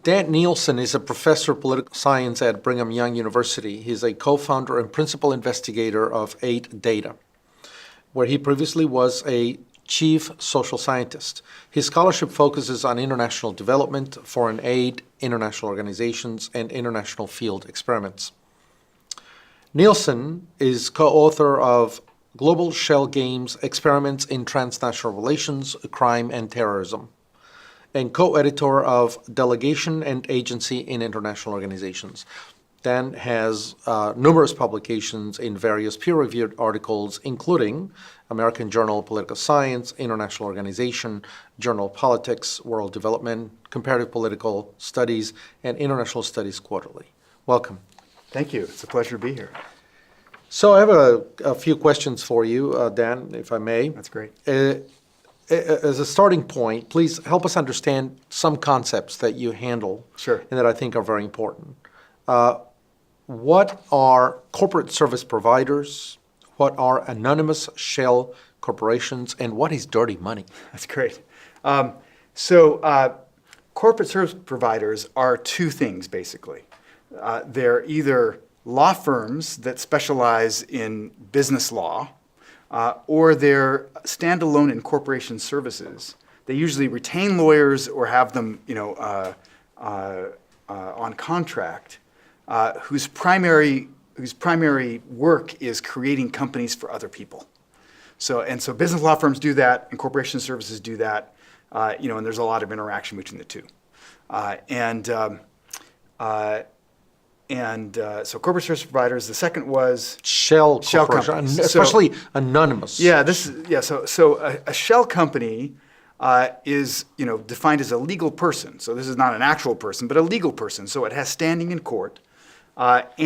Dan Nielson is a professor of political science at Brigham Young University. He's a co-founder and principal investigator of AidData, where he previously was a chief social scientist. His scholarship focuses on international development, foreign aid, international organizations, and international field experiments. Nielson is co-author of Global Shell Games: Experiments in Transnational Relations, Crime and Terrorism, and co-editor of Delegation and Agency in International Organizations. Dan has numerous publications in various peer-reviewed articles, including American Journal of Political Science, International Organization, Journal of Politics, World Development, Comparative Political Studies, and International Studies Quarterly. Welcome. Thank you. It's a pleasure to be here. So I have a few questions for you, Dan, if I may. That's great. As a starting point, please help us understand some concepts that you handle. Sure. And that I think are very important. What are corporate service providers? What are anonymous shell corporations? And what is dirty money? That's great. Corporate service providers are two things, basically. They're either law firms that specialize in business law, or they're standalone incorporation services. They usually retain lawyers or have them, on contract, whose primary work is creating companies for other people. So business law firms do that, and corporation services do that, and there's a lot of interaction between the two. So corporate service providers. The second was shell companies, especially anonymous. Yeah, So a shell company is defined as a legal person. So this is not an actual person, but a legal person. So it has standing in court. What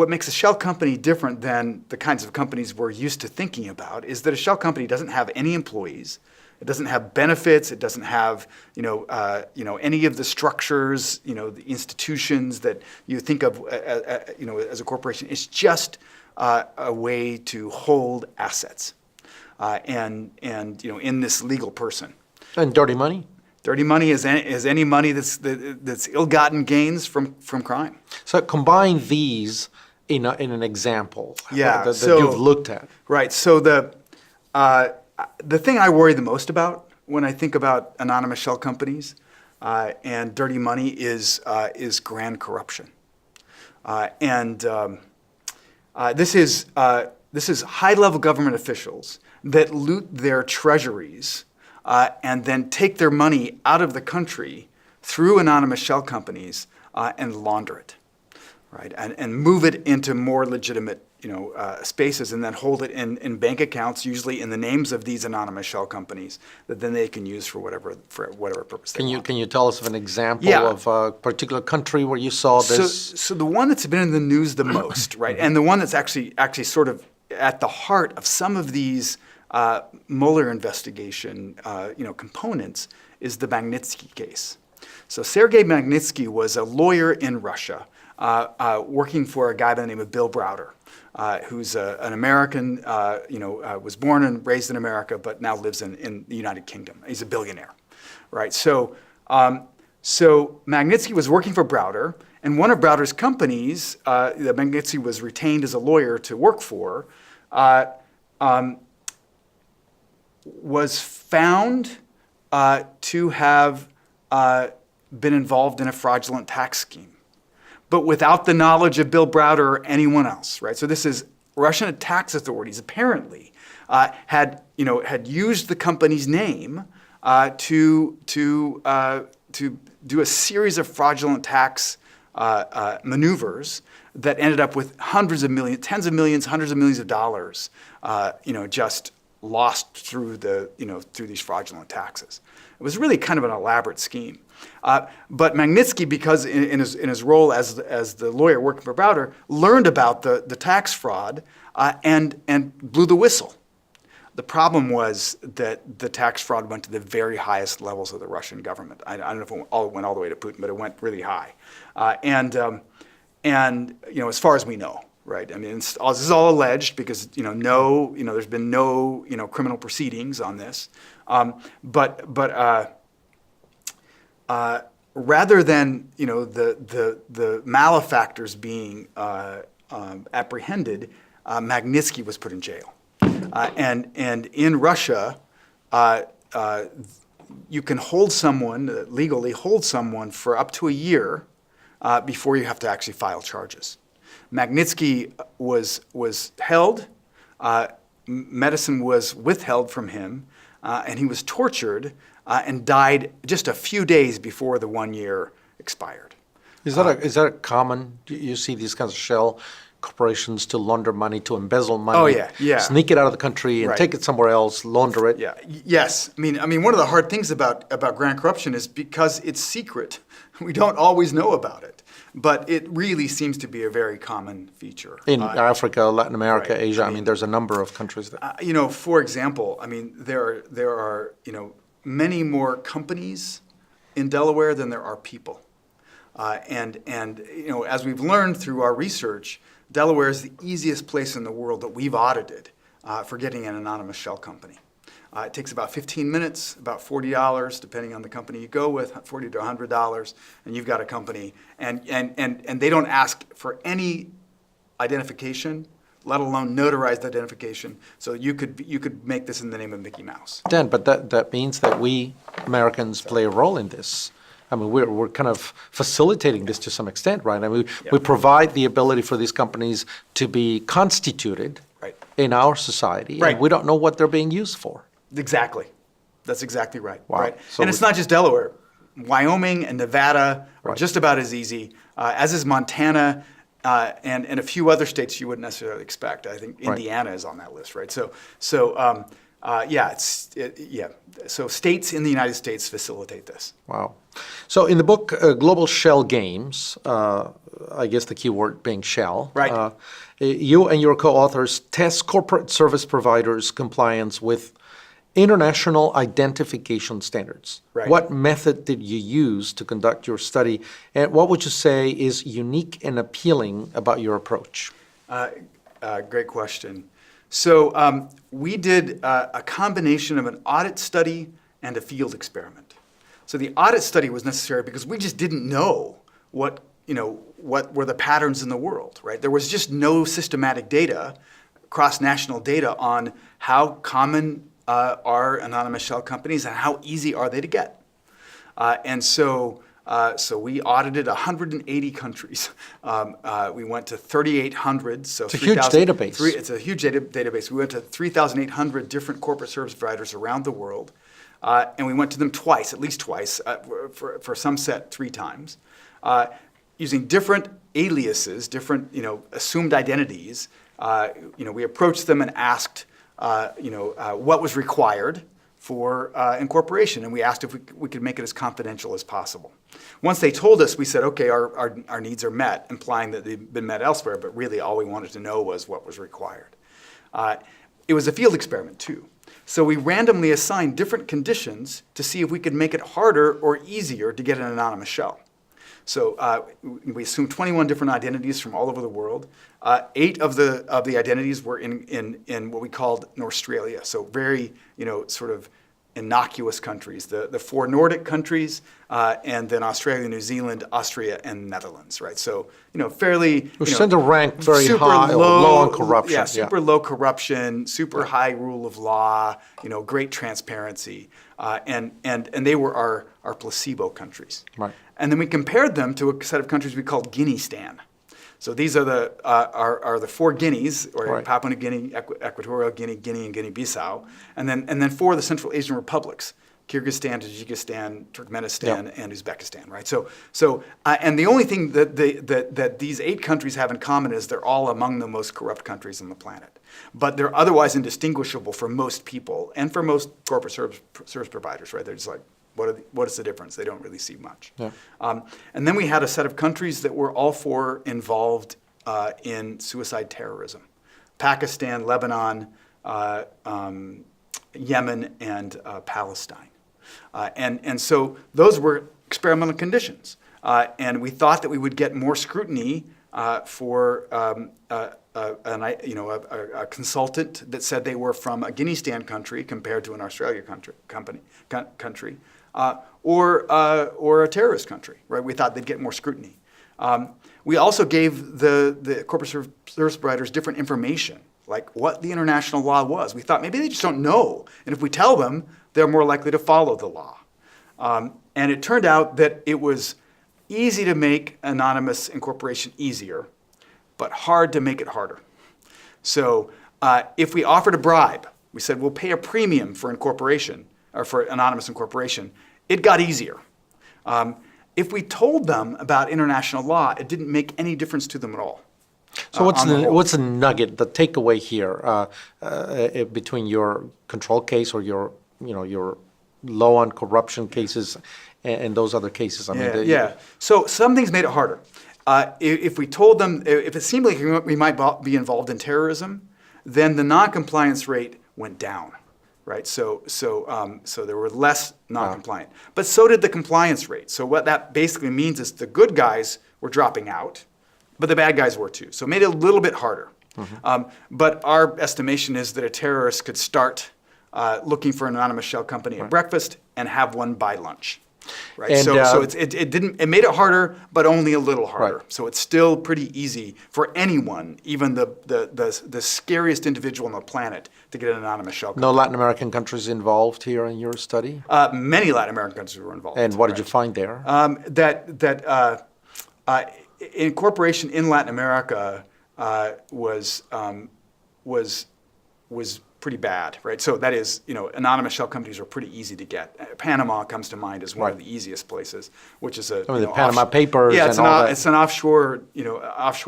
makes a shell company different than the kinds of companies we're used to thinking about is that a shell company doesn't have any employees. It doesn't have benefits. It doesn't have, any of the structures, the institutions that you think of, as a corporation. It's just a way to hold assets, in this legal person. And dirty money. Dirty money is any money that's ill-gotten gains from crime. So combine these in an example. Yeah, that you've looked at. Right. So the thing I worry the most about when I think about anonymous shell companies and dirty money is grand corruption, this is high-level government officials that loot their treasuries and then take their money out of the country through anonymous shell companies and launder it, right, and move it into more legitimate spaces, and then hold it in bank accounts, usually in the names of these anonymous shell companies, that then they can use for whatever purpose they want. Can you tell us of an example of a particular country where you saw this? So the one that's been in the news the most, right, and the one that's actually sort of at the heart of some of these Mueller investigation, components, is the Magnitsky case. So Sergei Magnitsky was a lawyer in Russia, working for a guy by the name of Bill Browder. Who's an American, was born and raised in America, but now lives in the United Kingdom. He's a billionaire, right? So Magnitsky was working for Browder, and one of Browder's companies that Magnitsky was retained as a lawyer to work for was found to have been involved in a fraudulent tax scheme, but without the knowledge of Bill Browder or anyone else, right? So this is Russian tax authorities apparently had used the company's name to do a series of fraudulent tax maneuvers that ended up with hundreds of millions, tens of millions, hundreds of millions of dollars, just lost through through these fraudulent taxes. It was really kind of an elaborate scheme. But Magnitsky, because in his role as the lawyer working for Browder, learned about the tax fraud and blew the whistle. The problem was that the tax fraud went to the very highest levels of the Russian government. I don't know if it went all the way to Putin, but it went really high. As far as we know, right? I mean, this is all alleged because there's been no criminal proceedings on this, rather than the malefactors being apprehended, Magnitsky was put in jail. And in Russia, you can hold someone, legally hold someone for up to a year before you have to actually file charges. Magnitsky was held, medicine was withheld from him, and he was tortured and died just a few days before the 1 year expired. Is that a common? You see these kinds of shell corporations to launder money, to embezzle money. Oh, yeah. Sneak it out of the country and Right. take it somewhere else, launder it. Yeah. Yes. I mean, one of the hard things about grand corruption is because it's secret. We don't always know about it, but it really seems to be a very common feature In Africa, Latin America, right. Asia. I I mean, mean, there's a number of countries that. For example, I mean, there are many more companies in Delaware than there are people, and as we've learned through our research, Delaware is the easiest place in the world that we've audited for getting an anonymous shell company. It takes about 15 minutes, about $40, depending on the company you go with, $40 to $100, and you've got a company. And they don't ask for any identification, let alone notarized identification. So you could make this in the name of Mickey Mouse. Dan, but that means that we Americans play a role in this. I mean, we're kind of facilitating this to some extent, right? I mean, we provide the ability for these companies to be constituted Right. in our society, Right. and we don't know what they're being used for. Exactly. That's exactly right. Wow. Right. So and it's not just Delaware. Wyoming and Nevada are Right. just about as easy, as is Montana and a few other states you wouldn't necessarily expect. I think Indiana is on that list, right? So states in the United States facilitate this. Wow. So in the book, Global Shell Games, I guess the key word being shell, Right. You and your co-authors test corporate service providers' compliance with international identification standards. Right. What method did you use to conduct your study, and what would you say is unique and appealing about your approach? Great question. So we did a combination of an audit study and a field experiment. So the audit study was necessary because we just didn't know what were the patterns in the world, right? There was just no systematic data, cross-national data on how common are anonymous shell companies and how easy are they to get. So we audited 180 countries. We went to 3,800. So it's a huge database. It's a huge database. We went to 3,800 different corporate service providers around the world. And we went to them twice, at least twice, for some set 3 times, using different aliases, different assumed identities. We approached them and asked what was required for incorporation, and we asked if we could make it as confidential as possible. Once they told us, we said, okay, our needs are met, implying that they've been met elsewhere, but really all we wanted to know was what was required. It was a field experiment too. So we randomly assigned different conditions to see if we could make it harder or easier to get an anonymous shell. So we assumed 21 different identities from all over the world. 8 of the identities were in what we called Australia, so very sort of innocuous countries. The 4 Nordic countries, and then Australia, New Zealand, Austria, and Netherlands. Right. So fairly. Which tend to rank very super high or low on corruption. Yeah, super low corruption, super high rule of law. Great transparency, and they were our placebo countries. Right. And then we compared them to a set of countries we called Guinea-stan. So these are the 4 Guineas, or Right. Papua New Guinea, Equatorial Guinea, and Guinea-Bissau, and then 4 of the Central Asian republics: Kyrgyzstan, Tajikistan, Turkmenistan, and Uzbekistan. Right. So and the only thing that these 8 countries have in common is they're all among the most corrupt countries on the planet. But they're otherwise indistinguishable for most people and for most corporate service providers. Right. They're just like, what is the difference? They don't really see much. Yeah. And then we had a set of countries that were all 4 involved in suicide terrorism: Pakistan, Lebanon, Yemen, and Palestine. And so those were experimental conditions. And we thought that we would get more scrutiny for a consultant that said they were from a Guinea stand country compared to an Australia country, or a terrorist country, right? We thought they'd get more scrutiny. We also gave the corporate service providers different information, like what the international law was. We thought maybe they just don't know, and if we tell them, they're more likely to follow the law. And it turned out that it was easy to make anonymous incorporation easier, but hard to make it harder. So if we offered a bribe, we said we'll pay a premium for incorporation, or for anonymous incorporation, it got easier. If we told them about international law, it didn't make any difference to them at all. So what's the nugget, the takeaway here between your control case or your low on corruption cases and those other cases? So some things made it harder. If we told them, if it seemed like we might be involved in terrorism, then the non-compliance rate went down, right? So there were less non-compliant, but so did the compliance rate. So what that basically means is the good guys were dropping out, but the bad guys were too. So it made it a little bit harder. But our estimation is that a terrorist could start looking for an anonymous shell company at breakfast and have one by lunch. Right. And, so it made it harder, but only a little harder. Right. So it's still pretty easy for anyone, even the scariest individual on the planet, to get an anonymous shell company. No Latin American countries involved here in your study? Many Latin American countries were involved. And what did you find there? That incorporation in Latin America was pretty bad, right? So that is, anonymous shell companies are pretty easy to get. Panama comes to mind as one of the easiest places, which is the Panama Papers. Yeah, and all that. It's an offshore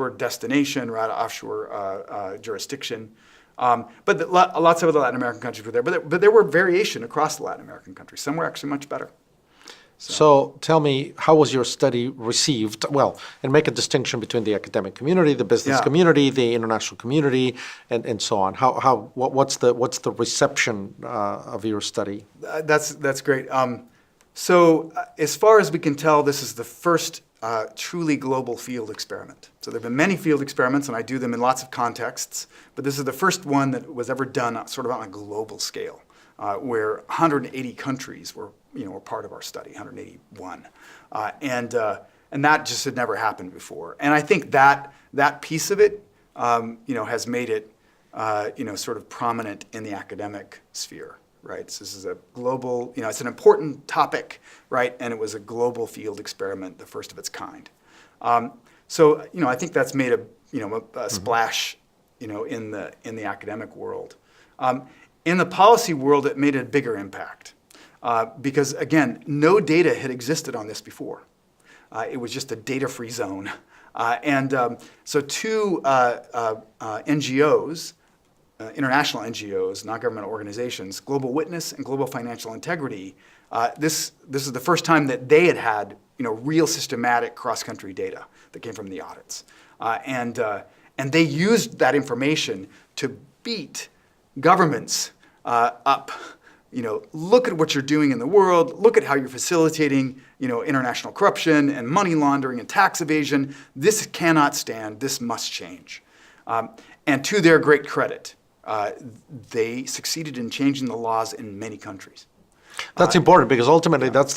destination, right? Offshore jurisdiction. But lots of other Latin American countries were there. But there were variation across the Latin American countries. Some were actually much better. So tell me, how was your study received? Well, and make a distinction between the academic community, the business community, the international community, and so on. What's the reception of your study? That's great. So as far as we can tell, this is the first truly global field experiment. So there have been many field experiments, and I do them in lots of contexts, but this is the first one that was ever done sort of on a global scale, where 180 countries were part of our study, 181, and that just had never happened before. And I think that piece of it, has made it, sort of prominent in the academic sphere, right? So this is a global, it's an important topic, right? And it was a global field experiment, the first of its kind. So I think that's made a splash, in the academic world. In the policy world, it made a bigger impact. Because again, no data had existed on this before. It was just a data-free zone. So two NGOs, international NGOs, non-governmental organizations, Global Witness and Global Financial Integrity, this is the first time that they had real systematic cross-country data that came from the audits. And they used that information to beat governments up. Look at what you're doing in the world. Look at how you're facilitating, international corruption and money laundering and tax evasion. This cannot stand. This must change. And to their great credit, they succeeded in changing the laws in many countries. That's important because ultimately that's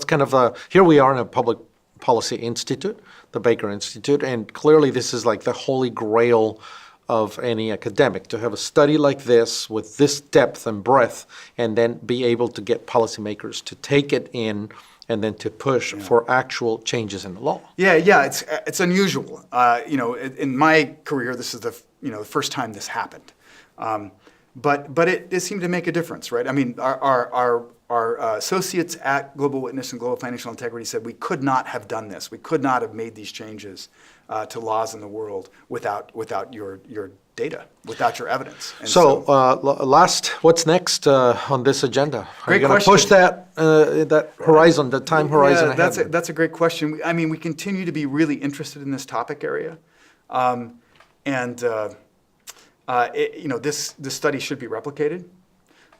kind of here we are in a public policy institute, the Baker Institute, and clearly this is like the holy grail of any academic, to have a study like this with this depth and breadth, and then be able to get policymakers to take it in and then to push for actual changes in the law. It's unusual. In my career, this is the first time this happened, but it seemed to make a difference, right? I mean, our associates at Global Witness and Global Financial Integrity said we could not have done this. We could not have made these changes to laws in the world without your data, without your evidence. And last, what's next on this agenda? Are you going to push that horizon, the time horizon ahead? That's a great question. I mean, we continue to be really interested in this topic area, this study should be replicated.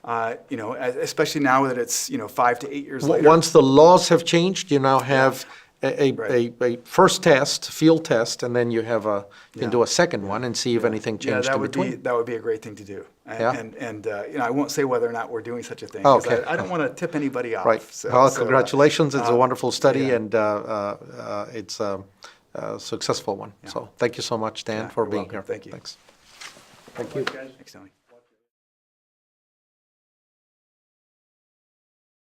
Especially now that it's 5 to 8 years later. Once the laws have changed, you now have a first test, field test, and then you have you can Yeah. do a second one and see if anything Yeah, changed that in would between. be that would be a great thing to do. Yeah. And you know, I won't say whether or not we're doing such a thing. Oh, 'Cause okay. I don't want to tip anybody off. Right. So, Well, so, congratulations. It's a wonderful study, yeah. and it's a successful one. So thank you so much, Dan, Yeah, for you're being welcome. here. Thank you. Thanks. Thank you. Thanks, Tony.